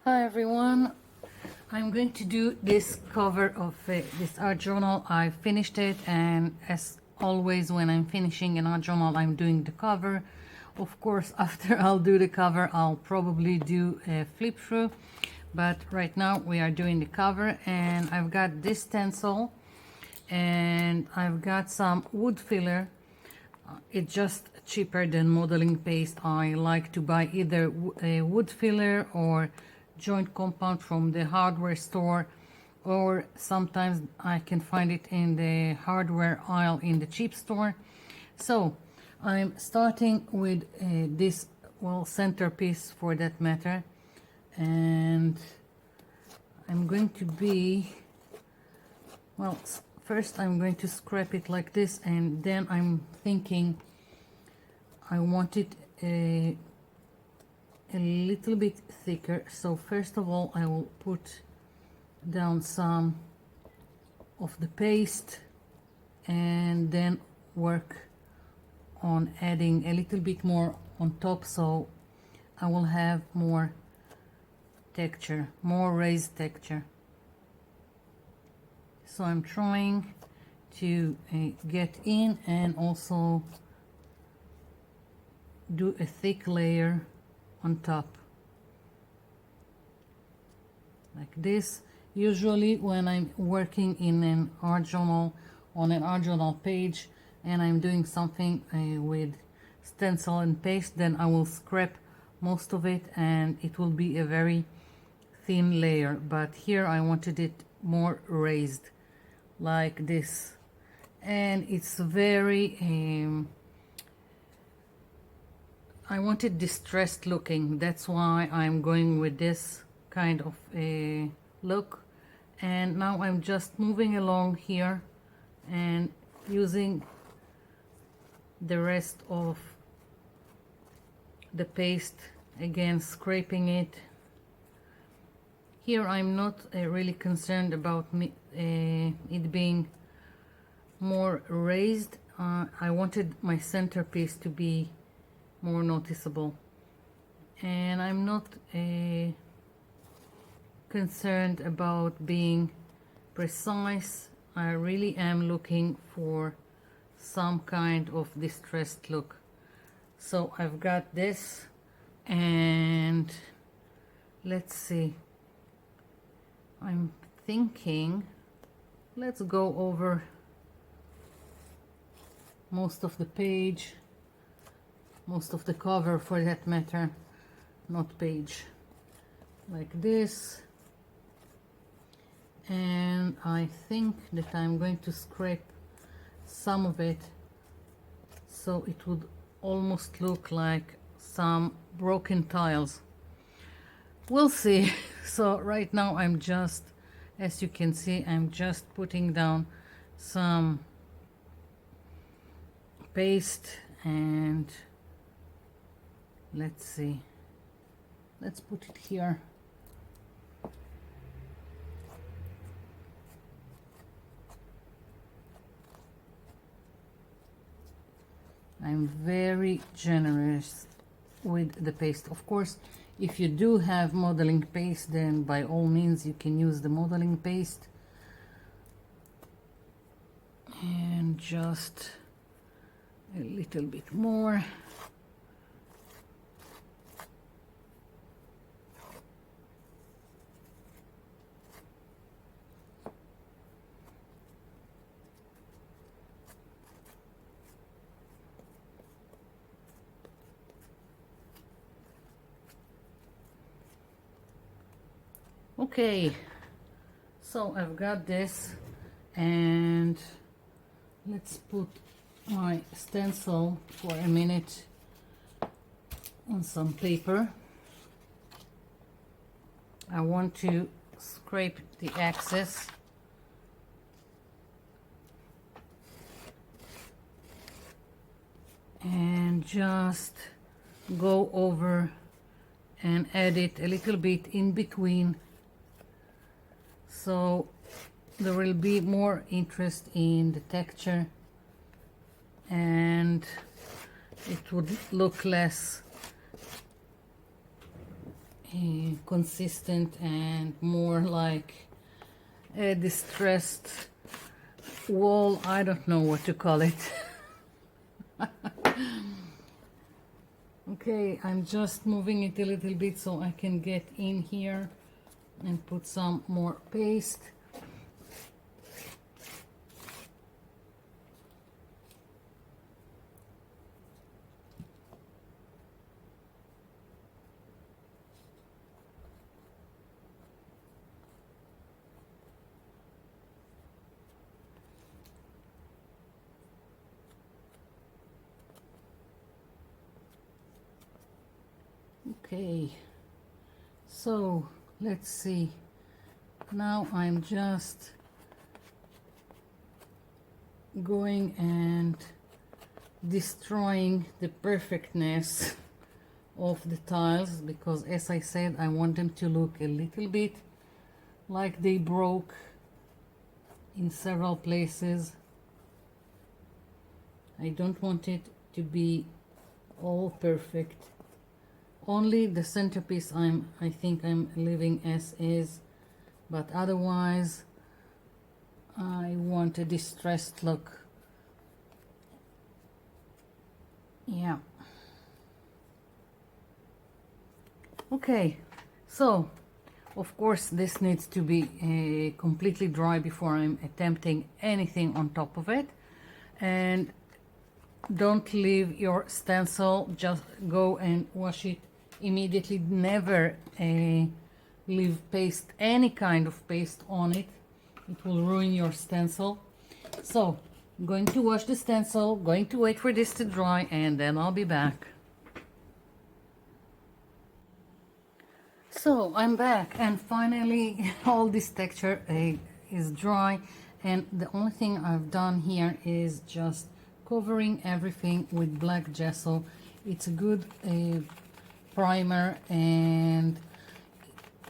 Hi everyone, I'm going to do this cover of this art journal. I finished it, and as always when I'm finishing an art journal I'm doing the cover. Of course after I'll do the cover I'll probably do a flip through, but right now we are doing the cover. And I've got this stencil and I've got some wood filler. It's just cheaper than modeling paste. I like to buy either a wood filler or joint compound from the hardware store, or sometimes I can find it in the hardware aisle in the cheap store. So I'm starting with this, well, centerpiece for that matter, and I'm going to be, well, first I'm going to scrape it like this, and then I'm thinking I want it a little bit thicker. So first of all I will put down some of the paste and then work on adding a little bit more on top, so I will have more texture, more raised texture. So I'm trying to get in and also do a thick layer on top like this. Usually when I'm working in an art journal, on an art journal page, and I'm doing something with stencil and paste, then I will scrape most of it and it will be a very thin layer. But here I wanted it more raised like this, and it's very I want it distressed looking. That's why I'm going with this kind of a look. And now I'm just moving along here and using the rest of the paste, again scraping it. Here I'm not really concerned about it being more raised. I wanted my centerpiece to be more noticeable, and I'm not concerned about being precise. I really am looking for some kind of distressed look. So I've got this, and let's see, I'm thinking let's go over most of the page, most of the cover for that matter, not page, like this. And I think that I'm going to scrape some of it so it would almost look like some broken tiles. We'll see. So right now I'm just, as you can see, I'm just putting down some paste, and let's see, let's put it here. I'm very generous with the paste. Of course, if you do have modeling paste, then by all means you can use the modeling paste. And just a little bit more. Okay, so I've got this, and let's put my stencil for a minute on some paper. I want to scrape the excess. And just go over and add it a little bit in between, so there will be more interest in the texture and it would look less consistent and more like a distressed wall. I don't know what to call it. Okay, I'm just moving it a little bit so I can get in here and put some more paste. Okay, so let's see. Now I'm just going and destroying the perfectness of the tiles, because as I said, I want them to look a little bit like they broke in several places. I don't want it to be all perfect. Only the centerpiece I think I'm leaving as is, but otherwise I want a distressed look. Yeah. Okay, so of course this needs to be completely dry before I'm attempting anything on top of it. And don't leave your stencil, just go and wash it immediately. Never leave paste, any kind of paste on it. It will ruin your stencil. So I'm going to wash the stencil, going to wait for this to dry, and then I'll be back. So I'm back, and finally all this texture is dry, and the only thing I've done here is just covering everything with black gesso. It's a good primer, and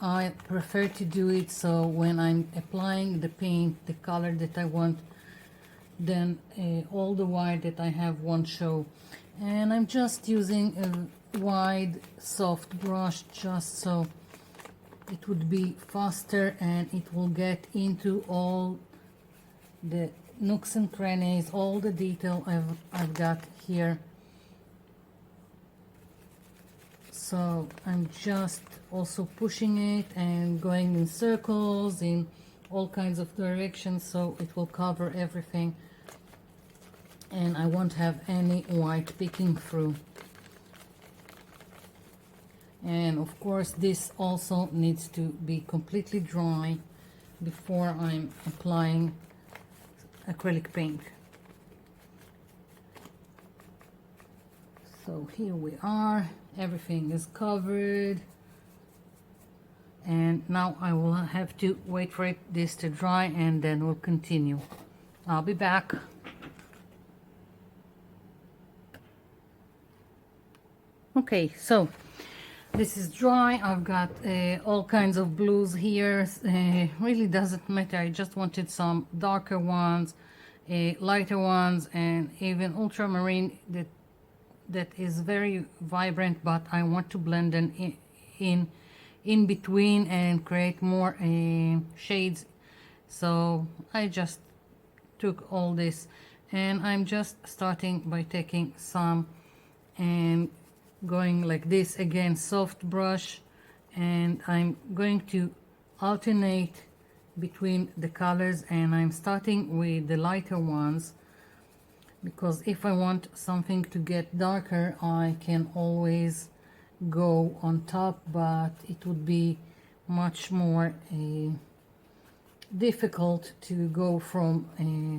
I prefer to do it so when I'm applying the paint, the color that I want, then all the white that I have won't show. And I'm just using a wide soft brush just so it would be faster and it will get into all the nooks and crannies, all the detail I've got here. So I'm just also pushing it and going in circles in all kinds of directions so it will cover everything and I won't have any white peeking through. And of course this also needs to be completely dry before I'm applying acrylic paint. So here we are, everything is covered, and now I will have to wait for this to dry and then we'll continue. I'll be back. Okay, so this is dry. I've got all kinds of blues here. Really doesn't matter. I just wanted some darker ones, lighter ones, and even ultramarine that is very vibrant, but I want to blend them in between and create more shades. So I just took all this, and I'm just starting by taking some and going like this, again soft brush, and I'm going to alternate between the colors, and I'm starting with the lighter ones because if I want something to get darker I can always go on top, but it would be much more difficult to go from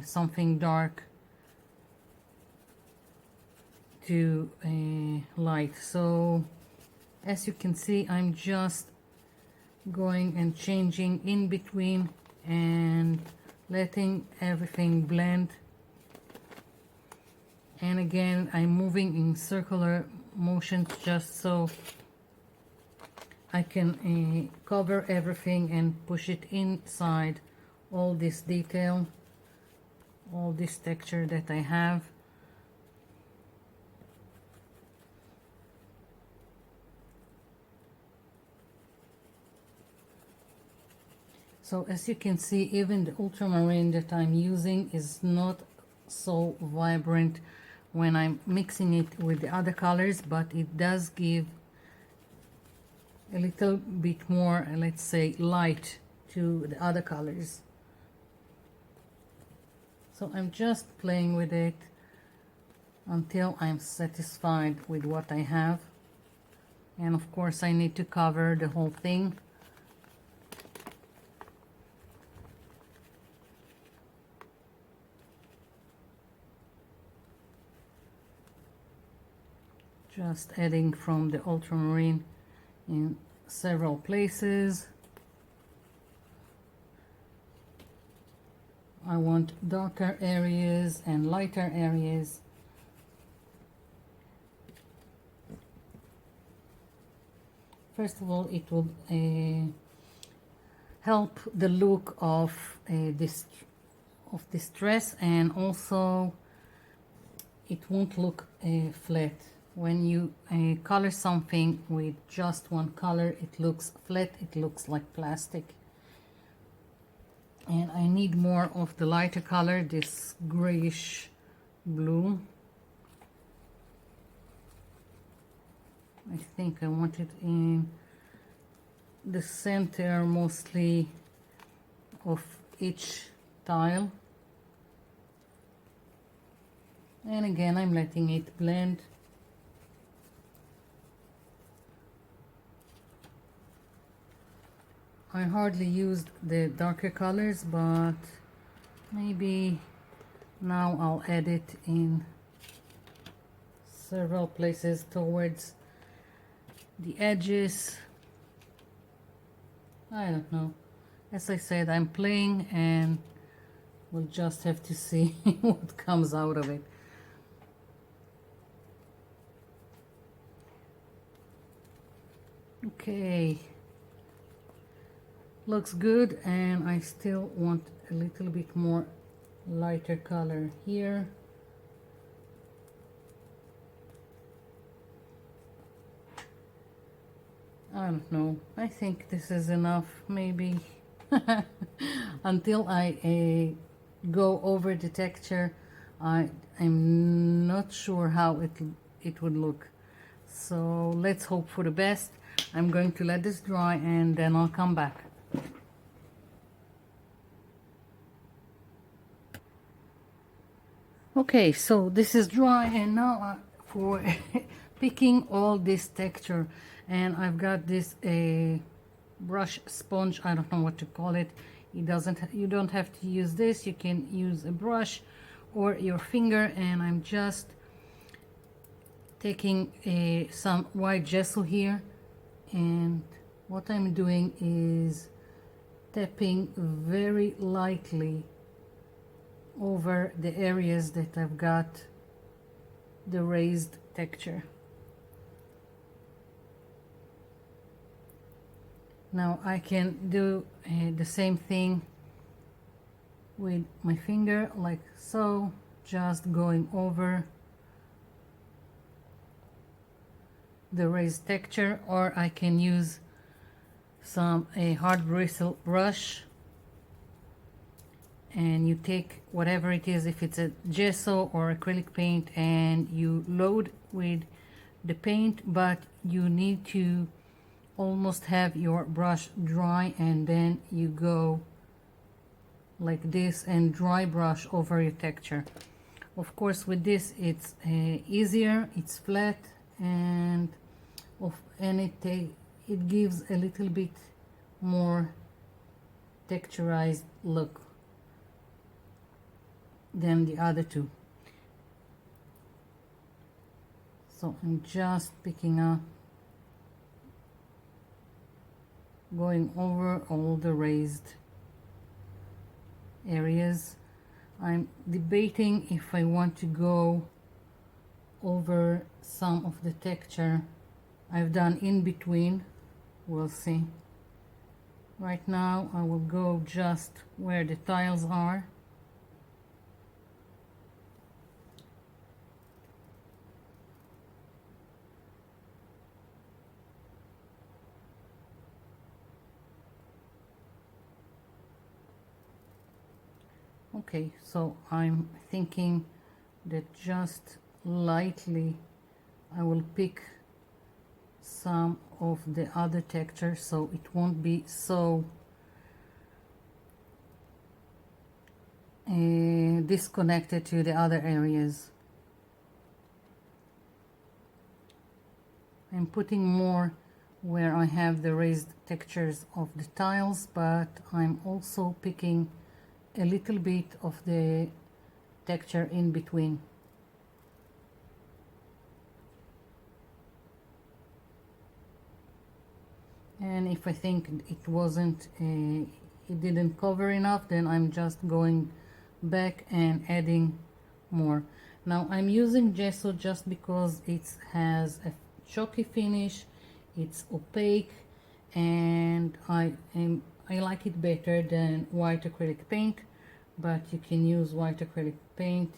something dark to light. So as you can see, I'm just going and changing in between and letting everything blend, and again I'm moving in circular motions just so I can cover everything and push it inside all this detail, all this texture that I have. So as you can see, even the ultramarine that I'm using is not so vibrant when I'm mixing it with the other colors, but it does give a little bit more, let's say, light to the other colors. So I'm just playing with it until I'm satisfied with what I have. And of course I need to cover the whole thing. Just adding from the ultramarine in several places. I want darker areas and lighter areas. First of all, it will help the look of this dress, and also it won't look flat. When you color something with just one color, it looks flat, it looks like plastic. And I need more of the lighter color, this grayish blue. I think I want it in the center mostly of each tile. And again, I'm letting it blend. I hardly used the darker colors, but maybe now I'll add it in several places towards the edges. I don't know. As I said, I'm playing and we'll just have to see what comes out of it. Okay. Looks good, and I still want a little bit more lighter color here. I don't know, I think this is enough, maybe. Until I go over the texture, I'm not sure how it would look. So let's hope for the best. I'm going to let this dry and then I'll come back. Okay, so this is dry, and now for picking all this texture, and I've got this brush sponge, I don't know what to call it. You don't have to use this, you can use a brush or your finger, and I'm just taking some white gesso here, and what I'm doing is tapping very lightly over the areas that I've got the raised texture. Now I can do the same thing with my finger, like so, just going over the raised texture, or I can use a hard bristle brush, and you take whatever it is, if it's a gesso or acrylic paint, and you load with the paint, but you need to almost have your brush dry, and then you go like this and dry brush over your texture. Of course with this it's easier, it's flat, and it gives a little bit more texturized look than the other two. So I'm just picking up, going over all the raised areas. I'm debating if I want to go over some of the texture I've done in between. We'll see. Right now I will go just where the tiles are. Okay, so I'm thinking that just lightly I will pick some of the other texture so it won't be so disconnected to the other areas. I'm putting more where I have the raised textures of the tiles, but I'm also picking a little bit of the texture in between. And if I think it didn't cover enough, then I'm just going back and adding more. Now I'm using gesso just because it has a chalky finish, it's opaque, and I like it better than white acrylic paint, but you can use white acrylic paint.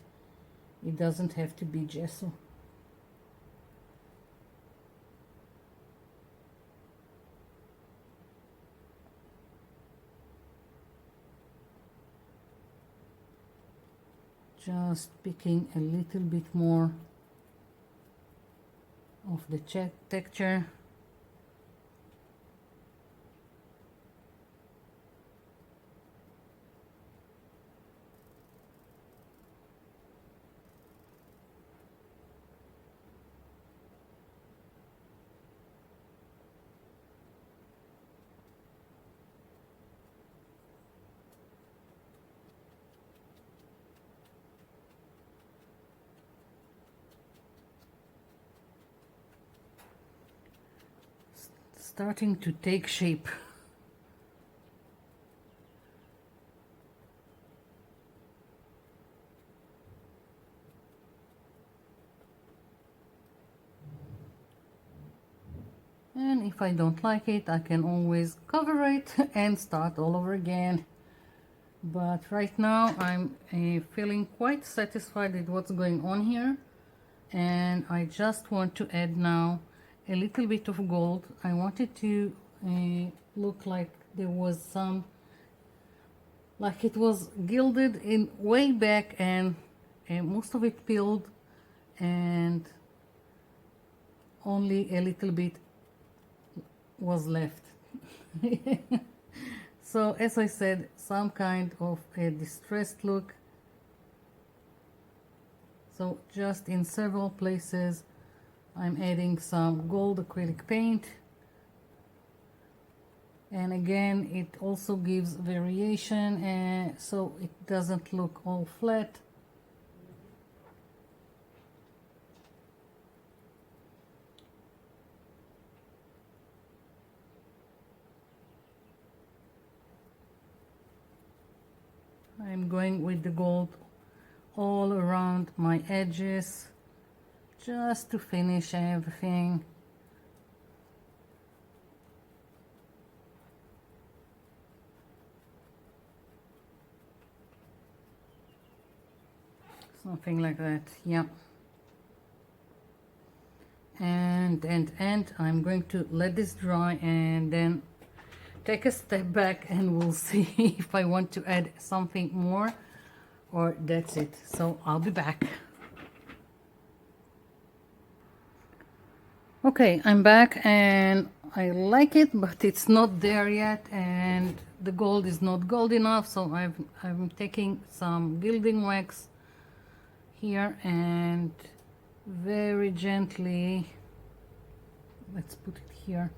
It doesn't have to be gesso. Just picking a little bit more of the texture. Starting to take shape. And if I don't like it, I can always cover it and start all over again. But right now I'm feeling quite satisfied with what's going on here, and I just want to add now a little bit of gold. I wanted to look like there was some, like it was gilded in way back, and most of it peeled and only a little bit was left. So as I said, some kind of a distressed look. So just in several places I'm adding some gold acrylic paint, and again it also gives variation, and so it doesn't look all flat. I'm going with the gold all around my edges just to finish everything. Something like that, yeah. And I'm going to let this dry and then take a step back, and we'll see if I want to add something more or that's it. So I'll be back. Okay, I'm back and I like it, but it's not there yet, and the gold is not gold enough, so I'm taking some gilding wax here and very gently, let's put it here,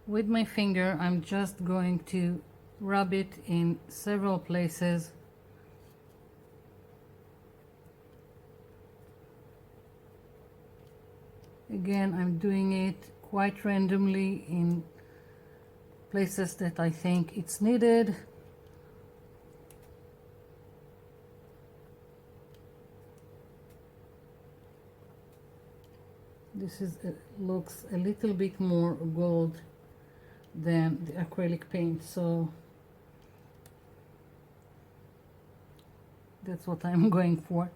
with my finger I'm just going to rub it in several places. Again, I'm doing it quite randomly in places that I think it's needed. This looks a little bit more gold than the acrylic paint, so that's what I'm going for.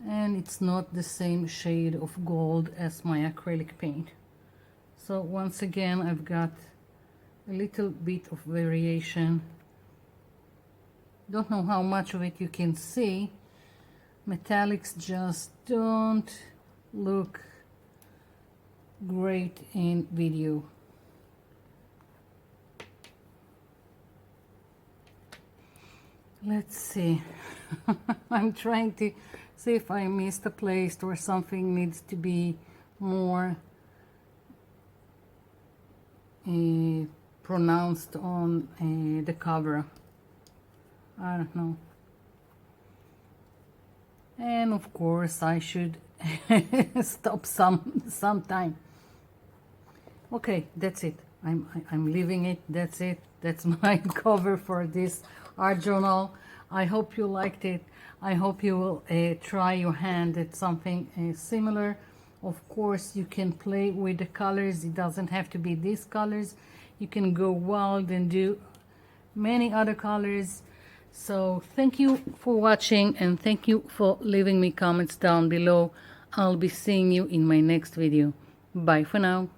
And it's not the same shade of gold as my acrylic paint. So once again I've got a little bit of variation. Don't know how much of it you can see. Metallics just don't look great in video. Let's see. I'm trying to see if I missed a place or something needs to be more pronounced on the cover. I don't know. And of course I should stop sometime. Okay, that's it. I'm leaving it. That's it. That's my cover for this art journal. I hope you liked it. I hope you will try your hand at something similar. Of course, you can play with the colors. It doesn't have to be these colors. You can go wild and do many other colors. So thank you for watching, and thank you for leaving me comments down below. I'll be seeing you in my next video. Bye for now.